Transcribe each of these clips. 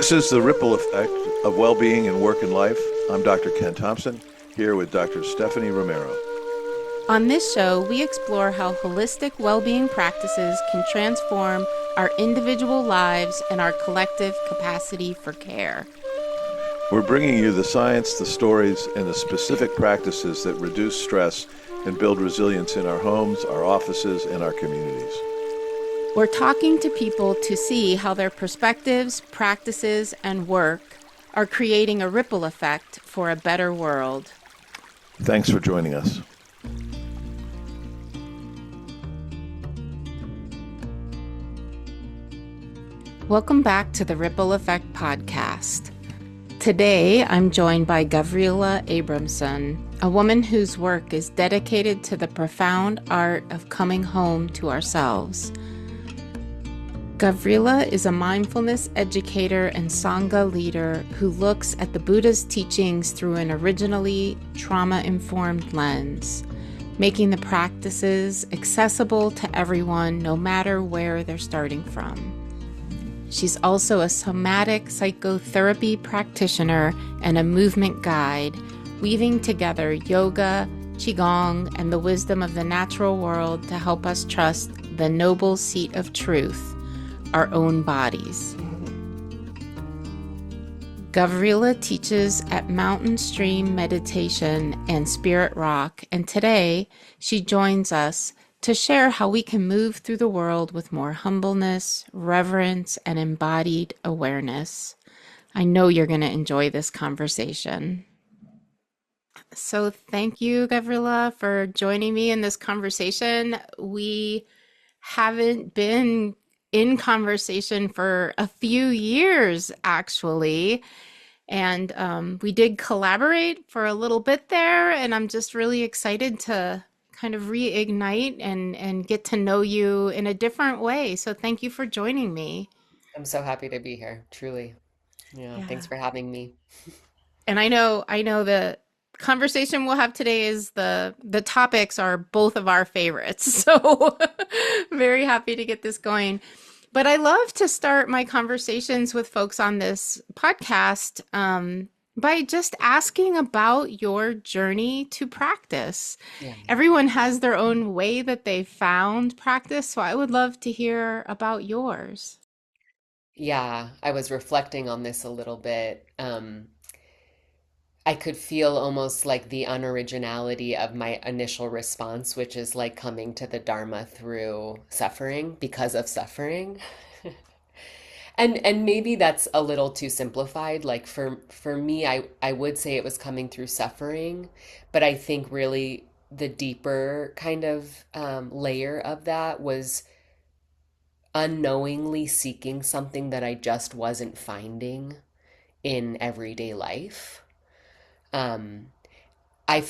This is the ripple effect of well-being in work and life. I'm Dr. Ken Thompson, here with Dr. Stephanie Romero. On this show, we explore how holistic well-being practices can transform our individual lives and our collective capacity for care. We're bringing you the science, the stories, and the specific practices that reduce stress and build resilience in our homes, our offices, and our communities. We're talking to people to see how their perspectives, practices, and work are creating a ripple effect for a better world. Thanks for joining us. Welcome back to the Ripple Effect podcast. Today, I'm joined by Gavrila Abramson, a woman whose work is dedicated to the profound art of coming home to ourselves. Gavrila is a mindfulness educator and Sangha leader who looks at the Buddha's teachings through an originally trauma-informed lens, making the practices accessible to everyone no matter where they're starting from. She's also a somatic psychotherapy practitioner and a movement guide, weaving together yoga, qigong, and the wisdom of the natural world to help us trust the noble seat of truth, our own bodies. Gavrila teaches at Mountain Stream Meditation and Spirit Rock, and today she joins us to share how we can move through the world with more humbleness, reverence, and embodied awareness. I know you're going to enjoy this conversation. So thank you, Gavrila, for joining me in this conversation. We haven't been in conversation for a few years, actually. And we did collaborate for a little bit there, and I'm just really excited to kind of reignite and get to know you in a different way. So thank you for joining me. I'm so happy to be here, truly. Yeah. Thanks for having me. And I know the conversation we'll have today is the topics are both of our favorites. So very happy to get this going. But I love to start my conversations with folks on this podcast by just asking about your journey to practice. Yeah. Everyone has their own way that they found practice, so I would love to hear about yours. Yeah, I was reflecting on this a little bit. I could feel almost like the unoriginality of my initial response, which is like coming to the Dharma through suffering because of suffering. And maybe that's a little too simplified. Like for me, I would say it was coming through suffering, but I think really the deeper kind of layer of that was unknowingly seeking something that I just wasn't finding in everyday life. Um, I,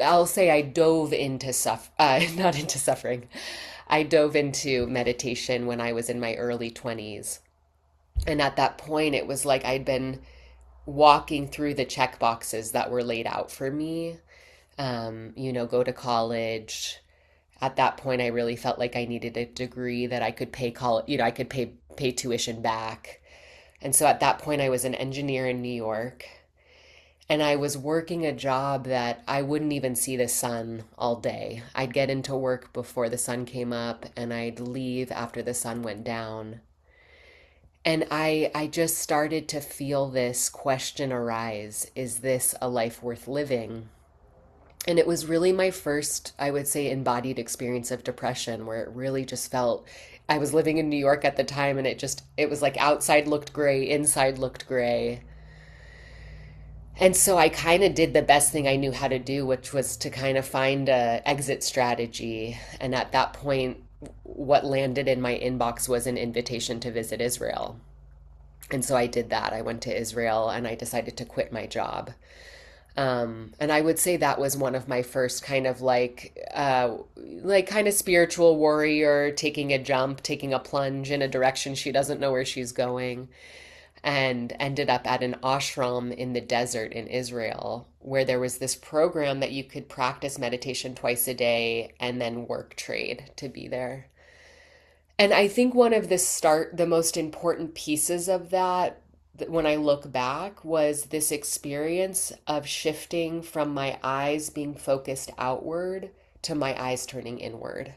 I'll say I dove into not into suffering. I dove into meditation when I was in my early 20s. And at that point, it was like I'd been walking through the check boxes that were laid out for me. Go to college. At that point, I really felt like I needed a degree that I could I could pay tuition back. And so at that point, I was an engineer in New York. And I was working a job that I wouldn't even see the sun all day. I'd get into work before the sun came up and I'd leave after the sun went down. And I just started to feel this question arise. Is this a life worth living? And it was really my first, I would say, embodied experience of depression, where it really just felt, I was living in New York at the time and it was like outside looked gray, inside looked gray. And so I kind of did the best thing I knew how to do, which was to kind of find a exit strategy. And at that point, what landed in my inbox was an invitation to visit Israel. And so I did that. I went to Israel and I decided to quit my job. And I would say that was one of my first kind of kind of spiritual warrior, taking a jump, taking a plunge in a direction she doesn't know where she's going. And ended up at an ashram in the desert in Israel, where there was this program that you could practice meditation twice a day and then work trade to be there. And I think one of the most important pieces of that, when I look back, was this experience of shifting from my eyes being focused outward to my eyes turning inward.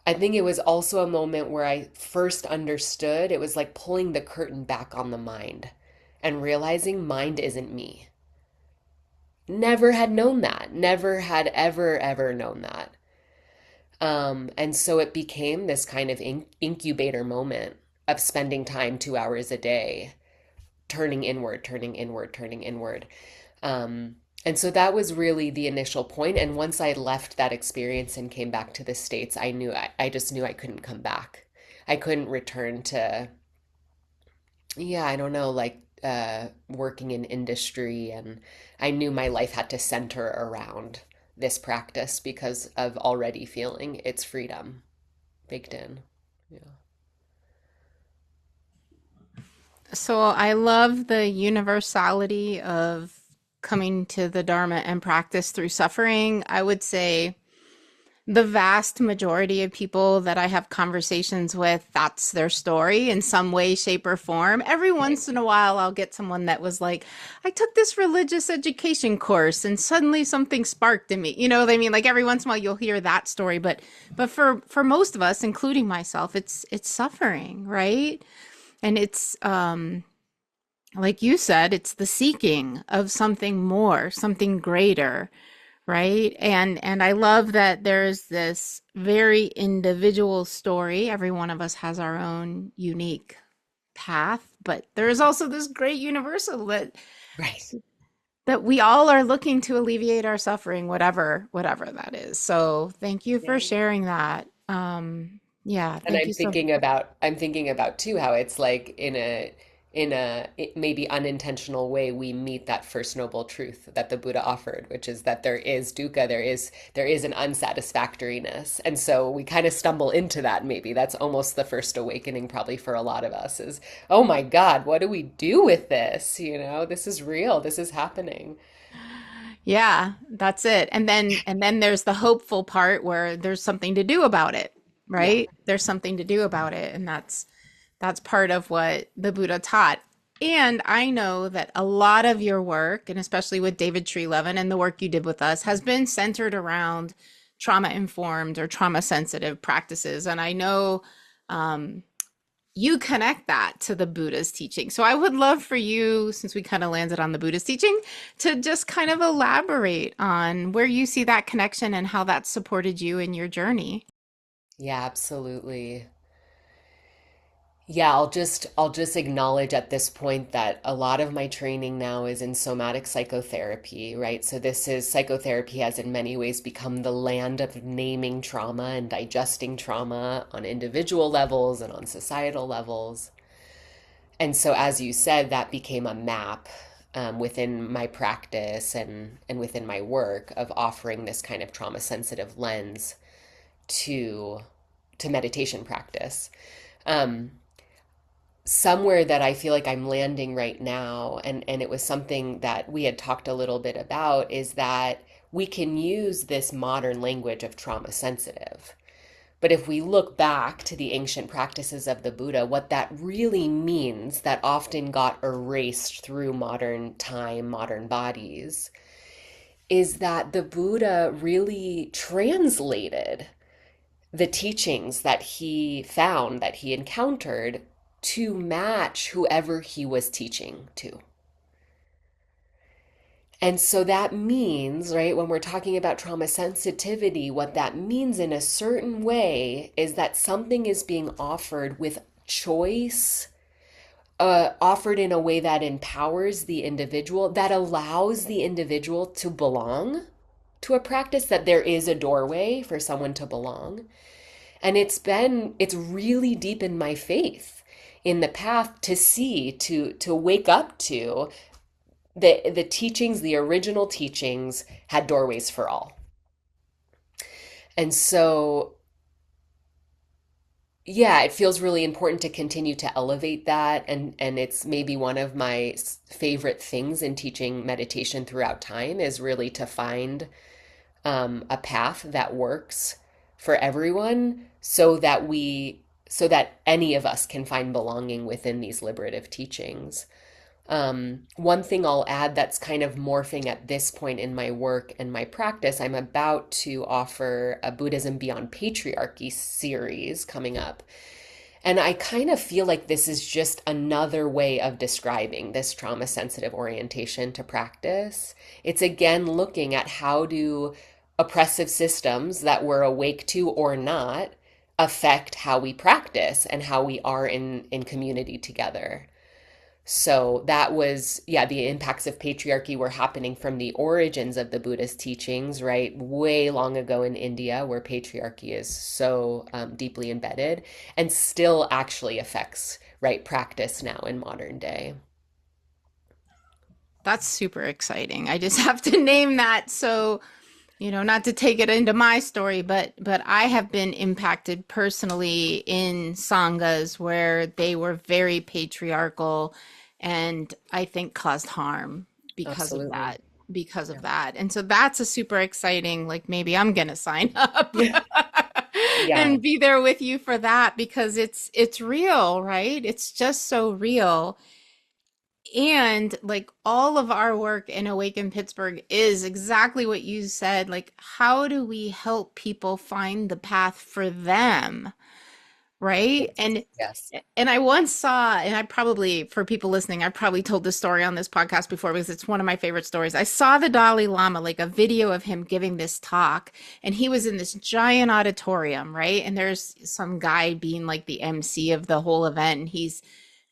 I think it was also a moment where I first understood it was like pulling the curtain back on the mind and realizing mind isn't me. Never had known that. Never had ever known that. And so it became this kind of incubator moment of spending time 2 hours a day, turning inward, turning inward, turning inward. And so that was really the initial point. And once I left that experience and came back to the States, I just knew I couldn't come back. I couldn't return to, yeah, I don't know, like working in industry. And I knew my life had to center around this practice because of already feeling its freedom baked in. Yeah. So I love the universality of coming to the Dharma and practice through suffering. I would say the vast majority of people that I have conversations with, that's their story in some way, shape, or form. Every once in a while, I'll get someone that was like, I took this religious education course and suddenly something sparked in me. You know what I mean? Like every once in a while you'll hear that story. But for most of us, including myself, it's suffering, right? And it's like you said, it's the seeking of something more, something greater, right? And I love that there's this very individual story. Every one of us has our own unique path, but there is also this great universal Right. that we all are looking to alleviate our suffering, whatever that is. So thank you for Yeah. sharing that. Yeah, And thank you so I'm thinking about too how it's like maybe unintentional way we meet that first noble truth that the Buddha offered, which is that there is dukkha, there is an unsatisfactoriness. And so we kind of stumble into that. Maybe that's almost the first awakening probably for a lot of us is, oh my God, what do we do with this? This is real. This is happening. Yeah, that's it. And then there's the hopeful part where there's something to do about it, Yeah. right? There's something to do about it, and that's part of what the Buddha taught. And I know that a lot of your work, and especially with David Tree-Levin and the work you did with us, has been centered around trauma informed or trauma sensitive practices. And I know you connect that to the Buddha's teaching. So I would love for you, since we kind of landed on the Buddha's teaching, to just kind of elaborate on where you see that connection and how that supported you in your journey. Yeah, absolutely. Yeah, I'll just acknowledge at this point that a lot of my training now is in somatic psychotherapy, right? So this is psychotherapy has in many ways become the land of naming trauma and digesting trauma on individual levels and on societal levels. And so as you said, that became a map within my practice and within my work of offering this kind of trauma sensitive lens to to meditation practice. Um, Somewhere that I feel like I'm landing right now, and it was something that we had talked a little bit about, is that we can use this modern language of trauma sensitive. But if we look back to the ancient practices of the Buddha, what that really means, that often got erased through modern time, modern bodies, is that the Buddha really translated the teachings that he found, that he encountered, to match whoever he was teaching to. And so that means, right, when we're talking about trauma sensitivity, what that means in a certain way is that something is being offered with choice, offered in a way that empowers the individual, that allows the individual to belong to a practice, that there is a doorway for someone to belong. And it's really deepened my faith in the path to see, to wake up to the teachings, the original teachings had doorways for all. And so, yeah, it feels really important to continue to elevate that. And it's maybe one of my favorite things in teaching meditation throughout time is really to find a path that works for everyone so that any of us can find belonging within these liberative teachings. One thing I'll add that's kind of morphing at this point in my work and my practice, I'm about to offer a Buddhism Beyond Patriarchy series coming up. And I kind of feel like this is just another way of describing this trauma sensitive orientation to practice. It's again looking at how do oppressive systems that we're awake to or not affect how we practice and how we are in community together. So that was, yeah, the impacts of patriarchy were happening from the origins of the Buddhist teachings, right? Way long ago in India, where patriarchy is so deeply embedded and still actually affects, right, practice now in modern day. That's super exciting. I just have to name that. So, not to take it into my story, but I have been impacted personally in sanghas where they were very patriarchal and I think caused harm because of Absolutely. that, because Yeah. of that. And so that's a super exciting, like maybe I'm gonna sign up Yeah. and be there with you for that because it's real, right? It's just so real. And like all of our work in Awaken Pittsburgh is exactly what you said. Like, how do we help people find the path for them? Right. Yes. And Yes. I once saw, and I probably, for people listening, I've probably told this story on this podcast before because it's one of my favorite stories. I saw the Dalai Lama, like a video of him giving this talk, and he was in this giant auditorium, right? And there's some guy being like the MC of the whole event, and he's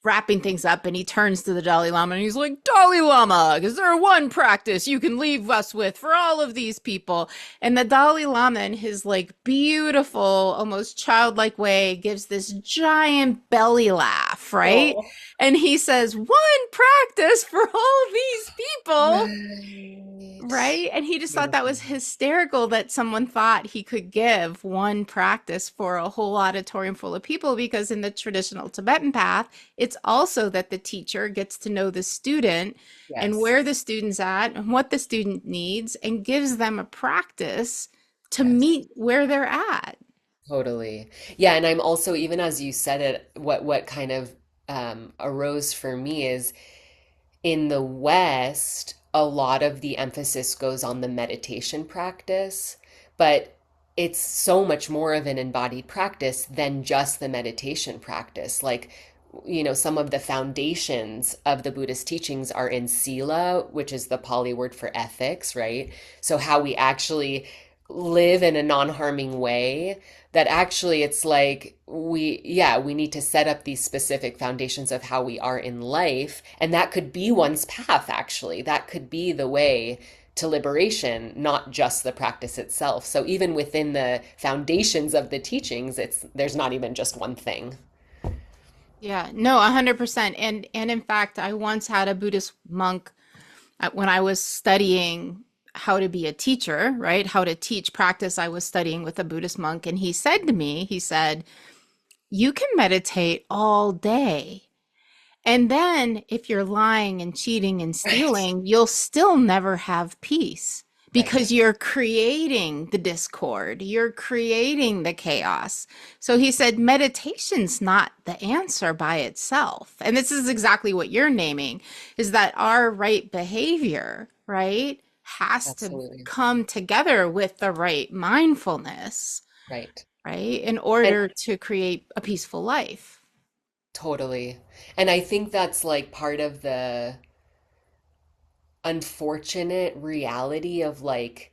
wrapping things up and he turns to the Dalai Lama and he's like, Dalai Lama, is there one practice you can leave us with for all of these people? And the Dalai Lama, in his like beautiful, almost childlike way, gives this giant belly laugh, right? Oh, And he says, one practice for all these people. right. Right. And he just thought that Beautiful. was hysterical that someone thought he could give one practice for a whole auditorium full of people, because in the traditional Tibetan path, it's also that the teacher gets to know the student and Yes. where the student's at and what the student needs and gives them a practice to Yes. meet where they're at. Totally. Yeah, and I'm also, even as you said it, what kind of arose for me is in the West, a lot of the emphasis goes on the meditation practice, but it's so much more of an embodied practice than just the meditation practice. Like, some of the foundations of the Buddhist teachings are in sila, which is the Pali word for ethics, right? So how we actually live in a non-harming way, that actually it's like we need to set up these specific foundations of how we are in life, and that could be one's path. Actually, that could be the way to liberation, not just the practice itself. So even within the foundations of the teachings, there's not even just one thing. Yeah, no, 100%. And in fact, I once had a Buddhist monk when I was studying how to be a teacher, right? How to teach practice. I was studying with a Buddhist monk, and he said to me, he said, you can meditate all day. And then if you're lying and cheating and Right. stealing, you'll still never have peace Right. because you're creating the discord, you're creating the chaos. So he said, meditation's not the answer by itself. And this is exactly what you're naming, is that our right behavior, right, has to Absolutely. come together with the right mindfulness, Right. right, in And order to create a peaceful life. totally. And I think that's like part of the unfortunate reality of like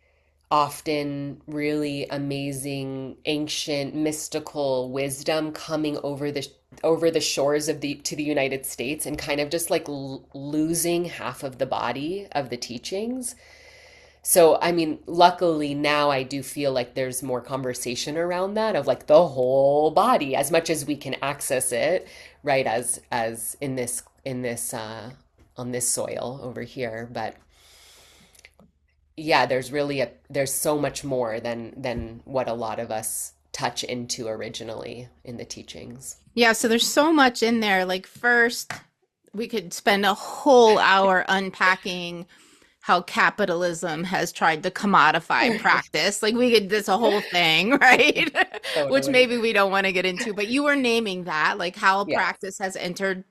often really amazing ancient mystical wisdom coming over the shores of the to the United States, and kind of just like losing half of the body of the teachings. So I mean, luckily now I do feel like there's more conversation around that, of like the whole body as much as we can access it, right, as in this on this soil over here. But yeah, there's so much more than what a lot of us touch into originally in the teachings. Yeah, so there's so much in there. Like, first, we could spend a whole hour unpacking how capitalism has tried to commodify practice. Like we could, this a whole thing, right? Which Totally. maybe we don't want to get into, but you were naming that, like how Yes. practice has entered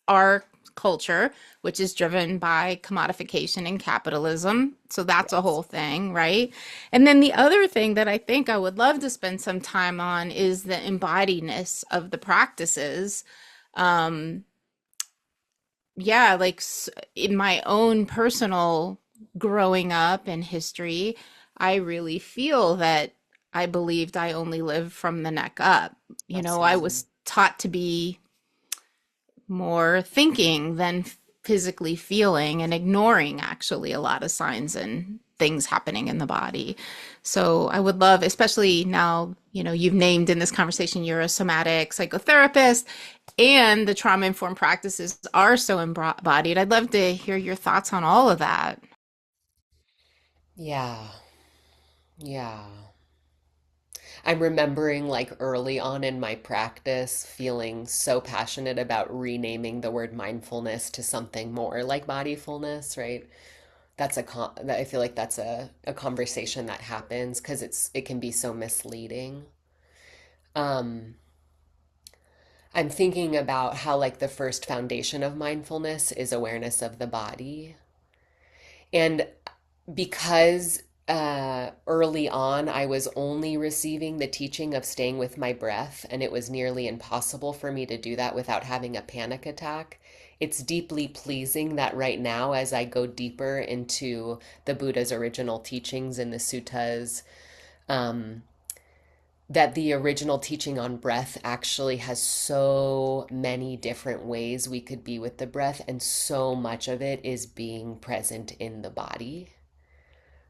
our culture, which is driven by commodification and capitalism. So that's a Yes. whole thing, right? And then the other thing that I think I would love to spend some time on is the embodiedness of the practices. Um, yeah, like in my own personal growing up and history, I really feel that I believed I only live from the neck up. You know, I Absolutely. was taught to be more thinking than physically feeling and ignoring actually a lot of signs and things happening in the body. So I would love, especially now, you know, you've named in this conversation you're a somatic psychotherapist and the trauma informed practices are so embodied. I'd love to hear your thoughts on all of that. Yeah. Yeah. I'm remembering like early on in my practice feeling so passionate about renaming the word mindfulness to something more like bodyfulness, right? I feel like that's a conversation that happens because it can be so misleading. Um, I'm thinking about how like the first foundation of mindfulness is awareness of the body. And because early on I was only receiving the teaching of staying with my breath, and it was nearly impossible for me to do that without having a panic attack. It's deeply pleasing that right now, as I go deeper into the Buddha's original teachings in the suttas, um, that the original teaching on breath actually has so many different ways we could be with the breath, and so much of it is being present in the body.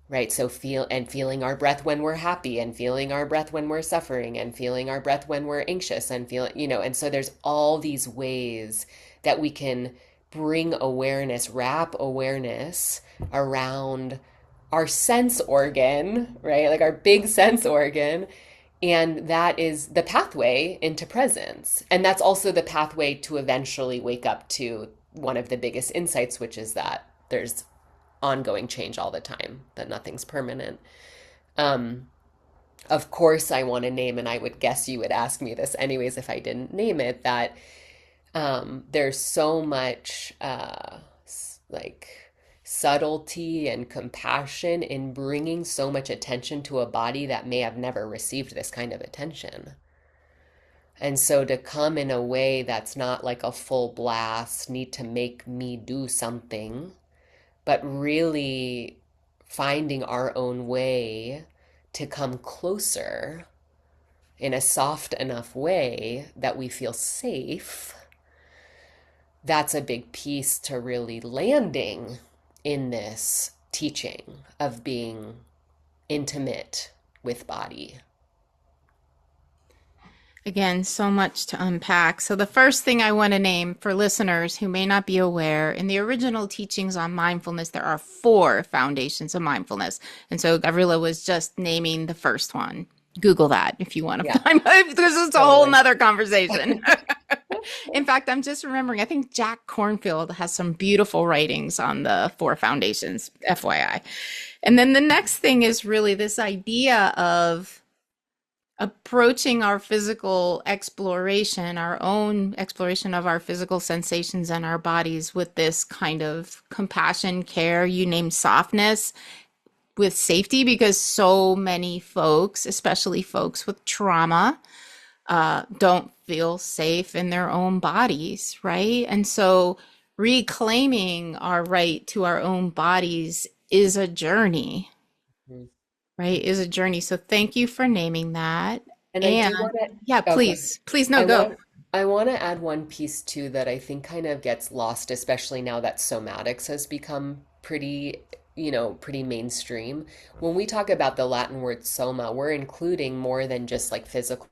Right. So feeling our breath when we're happy, and feeling our breath when we're suffering, and feeling our breath when we're anxious, and and so there's all these ways that we can bring awareness, wrap awareness around our sense organ, right? Like our big sense organ. And that is the pathway into presence. And that's also the pathway to eventually wake up to one of the biggest insights, which is that there's ongoing change all the time, that nothing's permanent. Um, of course, I want to name, and I would guess you would ask me this anyways if I didn't name it, that there's so much like subtlety and compassion in bringing so much attention to a body that may have never received this kind of attention. And so to come in a way that's not like a full blast, need to make me do something, but really finding our own way to come closer in a soft enough way that we feel safe, that's a big piece to really landing in this teaching of being intimate with body. Again, so much to unpack. So, the first thing I want to name for listeners who may not be aware, in the original teachings on mindfulness, there are four foundations of mindfulness. And so, Gavrila was just naming the first one. Google that if you want to Yeah, find because it's a whole totally. nother conversation. In fact, I'm just remembering, I think Jack Cornfield has some beautiful writings on the four foundations, FYI. And then the next thing is really this idea of approaching our physical exploration, our own exploration of our physical sensations and our bodies with this kind of compassion, care, you name softness, with safety, because so many folks, especially folks with trauma, don't feel safe in their own bodies, right? And so reclaiming our right to our own bodies is a journey, right? Is a journey. So thank you for naming that. And I And do want to, yeah, oh, sorry. please, no, I go. want I want to add one piece too that I think kind of gets lost, especially now that somatics has become pretty, pretty mainstream. When we talk about the Latin word soma, we're including more than just like physical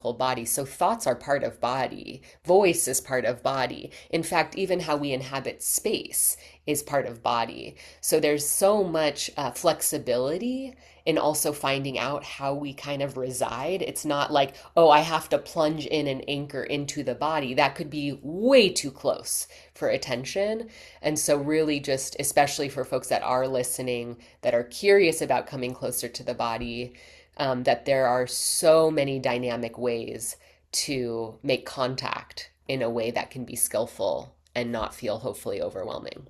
body. So thoughts are part of body. Voice is part of body. In fact, even how we inhabit space is part of body. So there's so much flexibility in also finding out how we kind of reside. It's not like, oh, I have to plunge in and anchor into the body. That could be way too close for attention. And so really just, especially for folks that are listening, that are curious about coming closer to the body, that there are so many dynamic ways to make contact in a way that can be skillful and not feel hopefully overwhelming.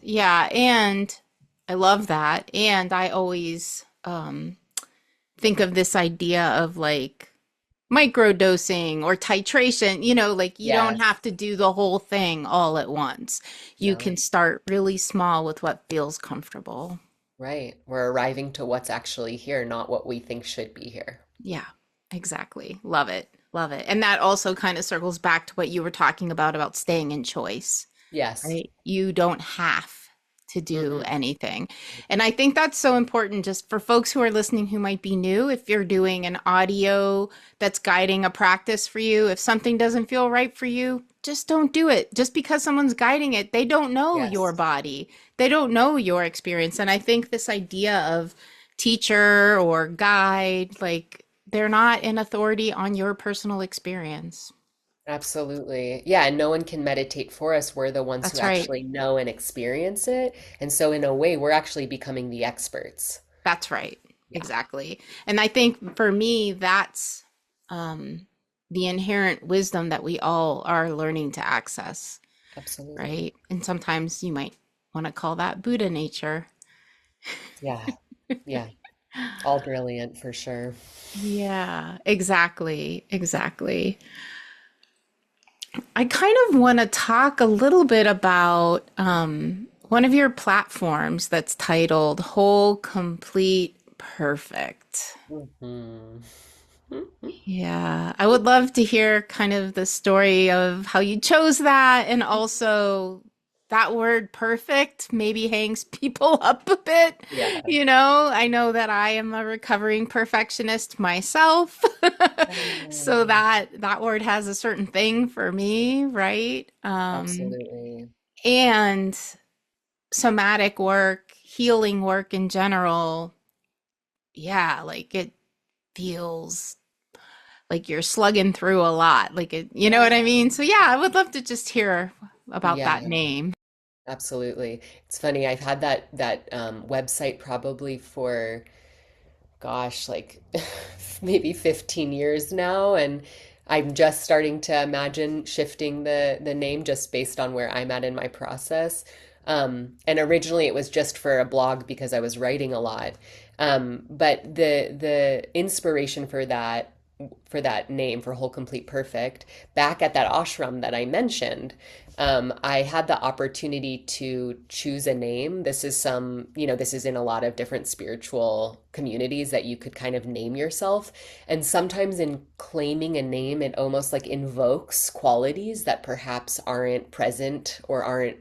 Yeah, and I love that. And I always think of this idea of like microdosing or titration, like you don't Yes. have to do the whole thing all at once. You No. can start really small with what feels comfortable. Right. We're arriving to what's actually here, not what we think should be here. Yeah, exactly. Love it. Love it. And that also kind of circles back to what you were talking about staying in choice, Yes. right? You don't have to do Mm-mm. anything. And I think that's so important just for folks who are listening who might be new. If you're doing an audio that's guiding a practice for you, if something doesn't feel right for you, just don't do it. Just because someone's guiding it, they don't know your Yes. body, they don't know your experience. And I think this idea of teacher or guide, like they're not an authority on your personal experience. Absolutely. Yeah, and no one can meditate for us. We're the ones who That's right. actually know and experience it. And so, in a way, we're actually becoming the experts. That's right. Yeah, Exactly. And I think for me, that's um, the inherent wisdom that we all are learning to access, absolutely. right? And sometimes you might want to call that Buddha nature. Yeah, yeah. All brilliant for sure. Yeah, exactly. Exactly. I kind of want to talk a little bit about one of your platforms that's titled Whole, Complete, Perfect. Hmm. Yeah, I would love to hear kind of the story of how you chose that and also that word perfect maybe hangs people up a bit. Yeah. I know that I am a recovering perfectionist myself. So Oh, that word has a certain thing for me, right? absolutely. And somatic work, healing work in general, yeah, like it feels like you're slugging through a lot. Like you know what I mean? So yeah, I would love to just hear about Yeah, that name. absolutely. It's funny. I've had that website probably for, gosh, like maybe 15 years now, and I'm just starting to imagine shifting the name just based on where I'm at in my process. And originally it was just for a blog because I was writing a lot. But the inspiration for that name, for Whole Complete Perfect, back at that ashram that I mentioned, I had the opportunity to choose a name. This is this is in a lot of different spiritual communities that you could kind of name yourself. And sometimes in claiming a name, it almost like invokes qualities that perhaps aren't present or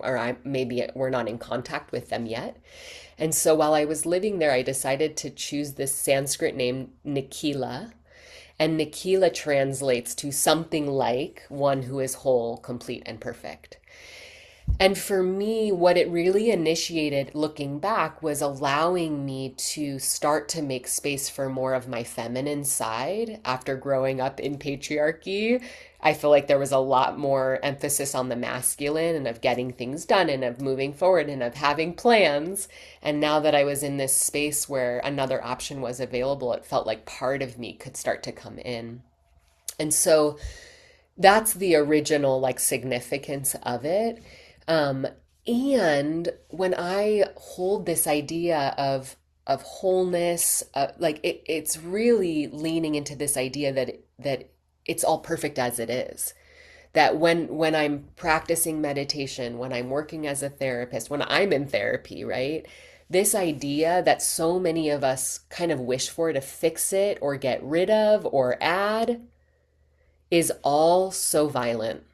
maybe we're not in contact with them yet. And so while I was living there, I decided to choose this Sanskrit name, Nikhila. And Nikhila translates to something like one who is whole, complete, and perfect. And for me, what it really initiated looking back was allowing me to start to make space for more of my feminine side after growing up in patriarchy. I feel like there was a lot more emphasis on the masculine and of getting things done and of moving forward and of having plans. And now that I was in this space where another option was available, it felt like part of me could start to come in. And so that's the original like significance of it. Um, and when I hold this idea of wholeness, it's really leaning into this idea that it's all perfect as it is. That when I'm practicing meditation, when I'm working as a therapist, when I'm in therapy, right? This idea that so many of us kind of wish for to fix it or get rid of or add is all so violent,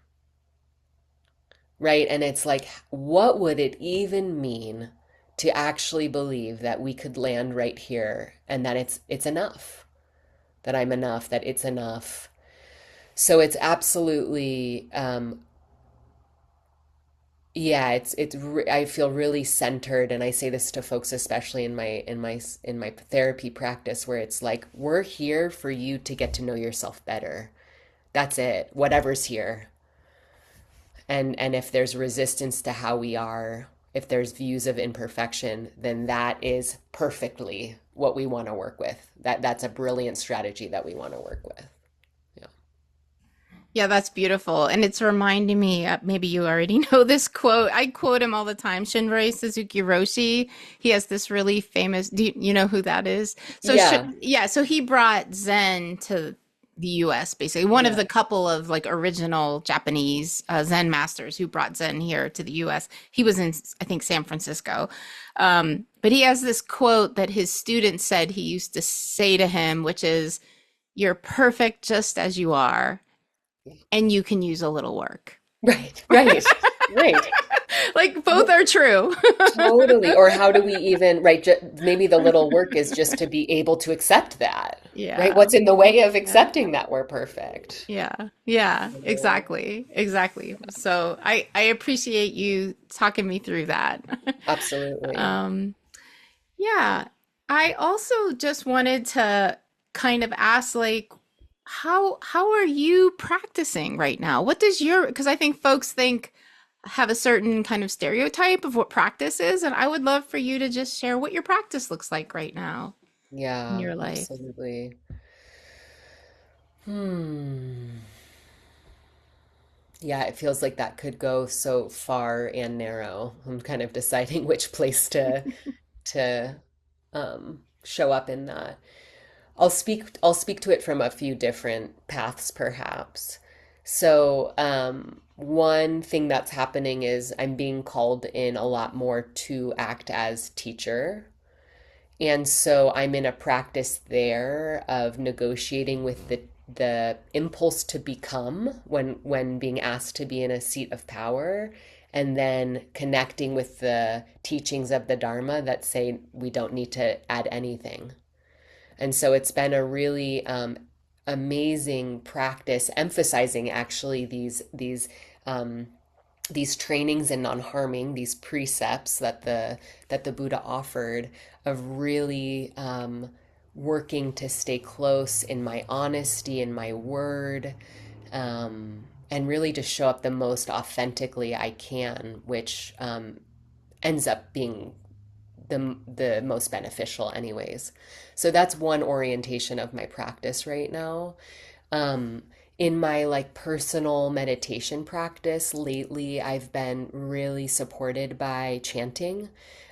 right? And it's like, what would it even mean to actually believe that we could land right here and that it's enough? that I'm enough, that it's enough. So it's absolutely, yeah, I feel really centered, and I say this to folks, especially in my therapy practice, where it's like, we're here for you to get to know yourself better. That's it. Whatever's here. And if there's resistance to how we are, if there's views of imperfection, then that is perfectly what we want to work with. That's a brilliant strategy that we want to work with. Yeah. Yeah, that's beautiful. And it's reminding me, maybe you already know this quote. I quote him all the time. Shinrei Suzuki Roshi. He has this really famous, you know who that is? So, Yeah. yeah, so he brought Zen to the US, basically. One of Yeah. the couple of like original Japanese Zen masters who brought Zen here to the US. He was in, I think, San Francisco. But he has this quote that his students said he used to say to him, which is, "You're perfect just as you are, and you can use a little work." Right. Right. Right. Like both are true. Totally. Or how do we even, right? Maybe the little work is just to be able to accept that, right? Yeah. What's in the way of Yeah. accepting that we're perfect? Yeah. Yeah. Exactly. Exactly. So I appreciate you talking me through that. Absolutely. Um, yeah. I also just wanted to kind of ask like how are you practicing right now? What does your, because I think folks think have a certain kind of stereotype of what practice is, and I would love for you to just share what your practice looks like right now in Yeah, your life. absolutely. Hmm. Yeah, it feels like that could go so far and narrow. I'm kind of deciding which place to show up in that. I'll speak to it from a few different paths, perhaps. So, one thing that's happening is I'm being called in a lot more to act as teacher. And so I'm in a practice there of negotiating with the impulse to become when being asked to be in a seat of power, and then connecting with the teachings of the Dharma that say we don't need to add anything. And so it's been a really amazing practice, emphasizing actually um, these trainings in non-harming, these precepts that the Buddha offered, of really working to stay close in my honesty in my word, and really to show up the most authentically I can, which ends up being the most beneficial anyways. So that's one orientation of my practice right now. Um, in my like personal meditation practice lately, I've been really supported by chanting.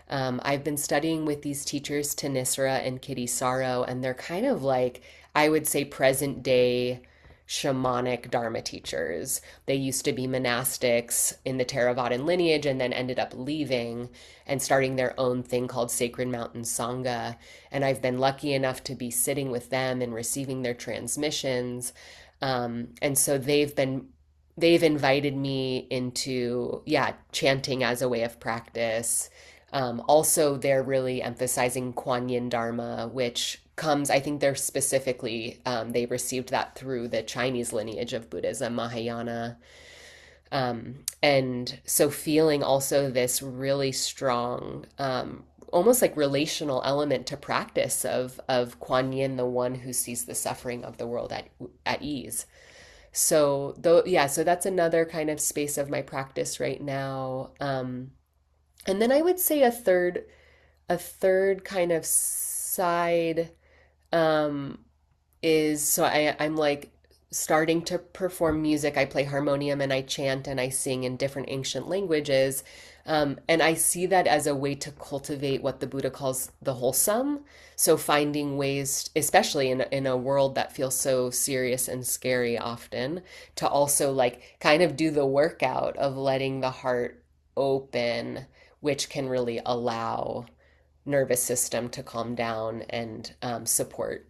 I've been studying with these teachers, Tanisra and Kitty Sorrow, and they're kind of like, I would say, present day shamanic Dharma teachers. They used to be monastics in the Theravadan lineage and then ended up leaving and starting their own thing called Sacred Mountain Sangha. And I've been lucky enough to be sitting with them and receiving their transmissions. And so they've invited me into, yeah, chanting as a way of practice. Also, they're really emphasizing Kuan Yin Dharma, which comes, I think they're specifically, they received that through the Chinese lineage of Buddhism, Mahayana. And so feeling also this really strong, almost like relational element to practice of Kuan Yin, the one who sees the suffering of the world at ease. So though, yeah, so that's another kind of space of my practice right now. And then I would say a third kind of side um, is, so I'm like starting to perform music. I play harmonium and I chant and I sing in different ancient languages. And I see that as a way to cultivate what the Buddha calls the wholesome. So finding ways, especially in a world that feels so serious and scary often, to also like kind of do the workout of letting the heart open, which can really allow nervous system to calm down and support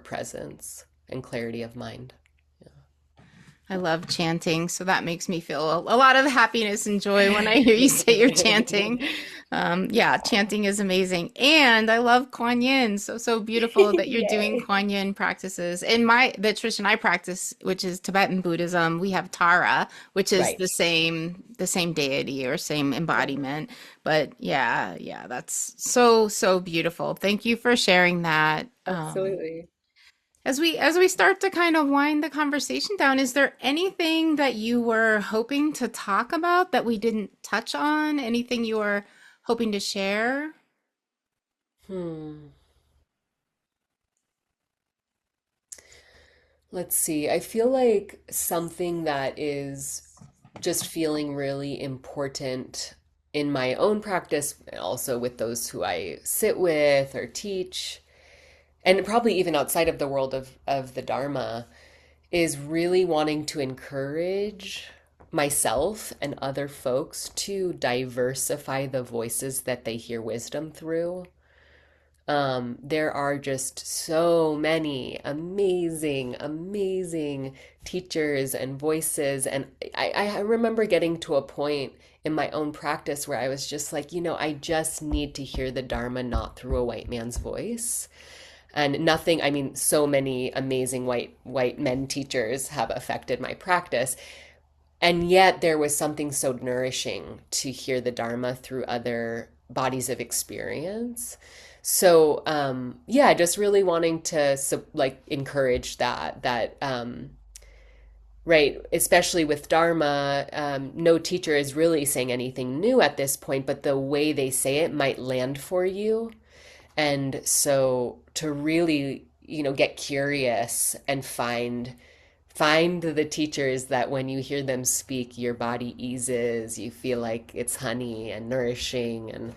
presence and clarity of mind. Yeah. I love chanting, so that makes me feel a lot of happiness and joy when I hear you say you're chanting. Yeah, chanting is amazing. And I love Kuan Yin. So beautiful that you're doing Yay. Kuan Yin practices. In the tradition I practice, which is Tibetan Buddhism, we have Tara, which is Right. the same deity or same embodiment. But yeah, that's so beautiful. Thank you for sharing that. Absolutely. As we start to kind of wind the conversation down, is there anything that you were hoping to talk about that we didn't touch on? Anything you were hoping to share? Hmm. Let's see. I feel like something that is just feeling really important in my own practice, and also with those who I sit with or teach, and probably even outside of the world of the Dharma, is really wanting to encourage myself and other folks to diversify the voices that they hear wisdom through. There are just so many amazing teachers and voices. And I remember getting to a point in my own practice where I was just like, I just need to hear the Dharma not through a white man's voice. And nothing, I mean, so many amazing white men teachers have affected my practice. And yet there was something so nourishing to hear the Dharma through other bodies of experience. So yeah, just really wanting to like encourage that right, especially with Dharma, no teacher is really saying anything new at this point, but the way they say it might land for you. And so to really, get curious and find the teachers that when you hear them speak, your body eases, you feel like it's honey and nourishing, and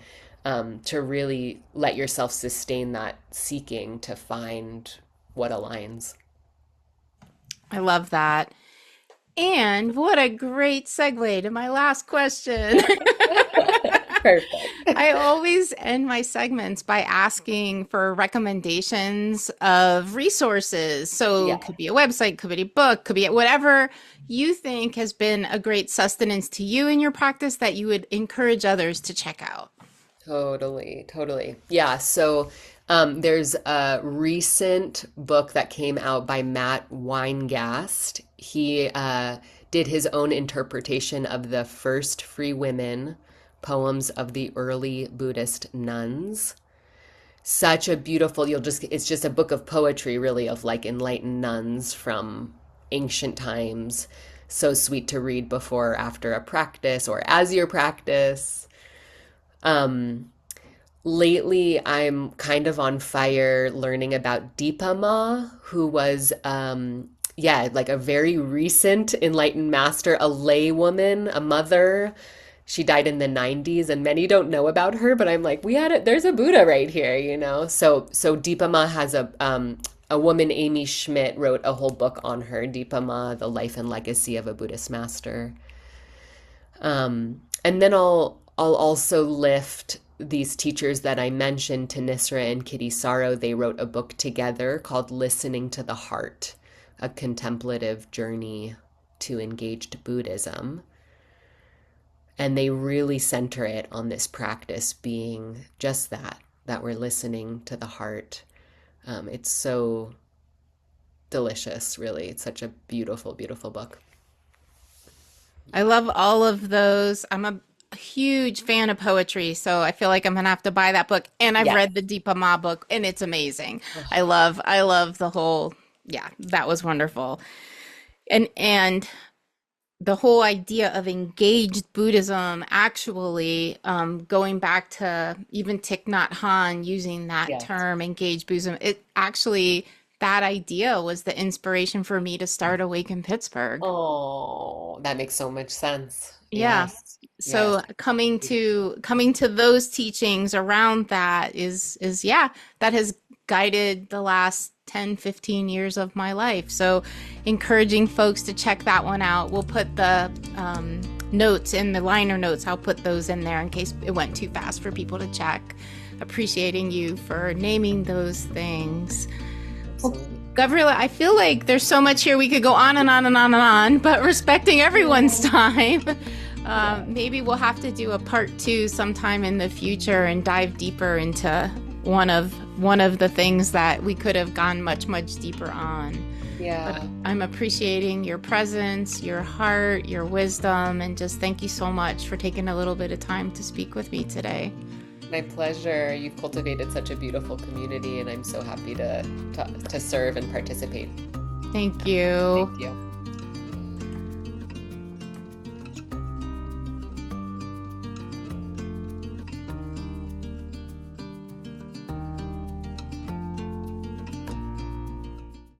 to really let yourself sustain that seeking to find what aligns. I love that. And what a great segue to my last question. Perfect. I always end my segments by asking for recommendations of resources. So Yeah, it could be a website, could be a book, could be whatever you think has been a great sustenance to you in your practice that you would encourage others to check out. totally. Yeah, so there's a recent book that came out by Matt Weingast. He did his own interpretation of the first free women poems of the early Buddhist nuns. Such a beautiful, it's just a book of poetry, really, of like enlightened nuns from ancient times. So sweet to read before or after a practice or as your practice. Um, Lately, I'm kind of on fire learning about Deepa Ma, who was, yeah, like a very recent enlightened master, a lay woman, a mother. She died in the 90s, and many don't know about her, but I'm like, there's a Buddha right here. So Deepa Ma has a woman, Amy Schmidt, wrote a whole book on her, Deepa Ma, The Life and Legacy of a Buddhist Master. And then I'll also lift these teachers that I mentioned, Tanisra and Kitty Sorrow. They wrote a book together called Listening to the Heart, a contemplative journey to engaged Buddhism. And they really center it on this practice being just that we're listening to the heart. It's so delicious, really. It's such a beautiful book. I love all of those. I'm a huge fan of poetry, so I feel like I'm gonna have to buy that book. And I've Yeah. read the Deepa Ma book, and it's amazing. I love the whole, yeah, that was wonderful. And the whole idea of engaged Buddhism, actually, going back to even Thich Nhat Hanh using that Yes. term, engaged Buddhism, it actually, that idea was the inspiration for me to start Awake in Pittsburgh. Oh, that makes so much sense. Yeah. Yes. Yes. So coming to those teachings around that is yeah, that has guided the last 10, 15 years of my life. So encouraging folks to check that one out. We'll put the notes in the liner notes. I'll put those in there in case it went too fast for people to check. Appreciating you for naming those things. Well, Absolutely. Gavrila, I feel like there's so much here we could go on and on and on and on, but respecting everyone's time, maybe we'll have to do a part 2 sometime in the future and dive deeper into one of the things that we could have gone much, much deeper on. Yeah. But I'm appreciating your presence, your heart, your wisdom, and just thank you so much for taking a little bit of time to speak with me today. My pleasure. You've cultivated such a beautiful community, and I'm so happy to serve and participate. Thank you. Thank you.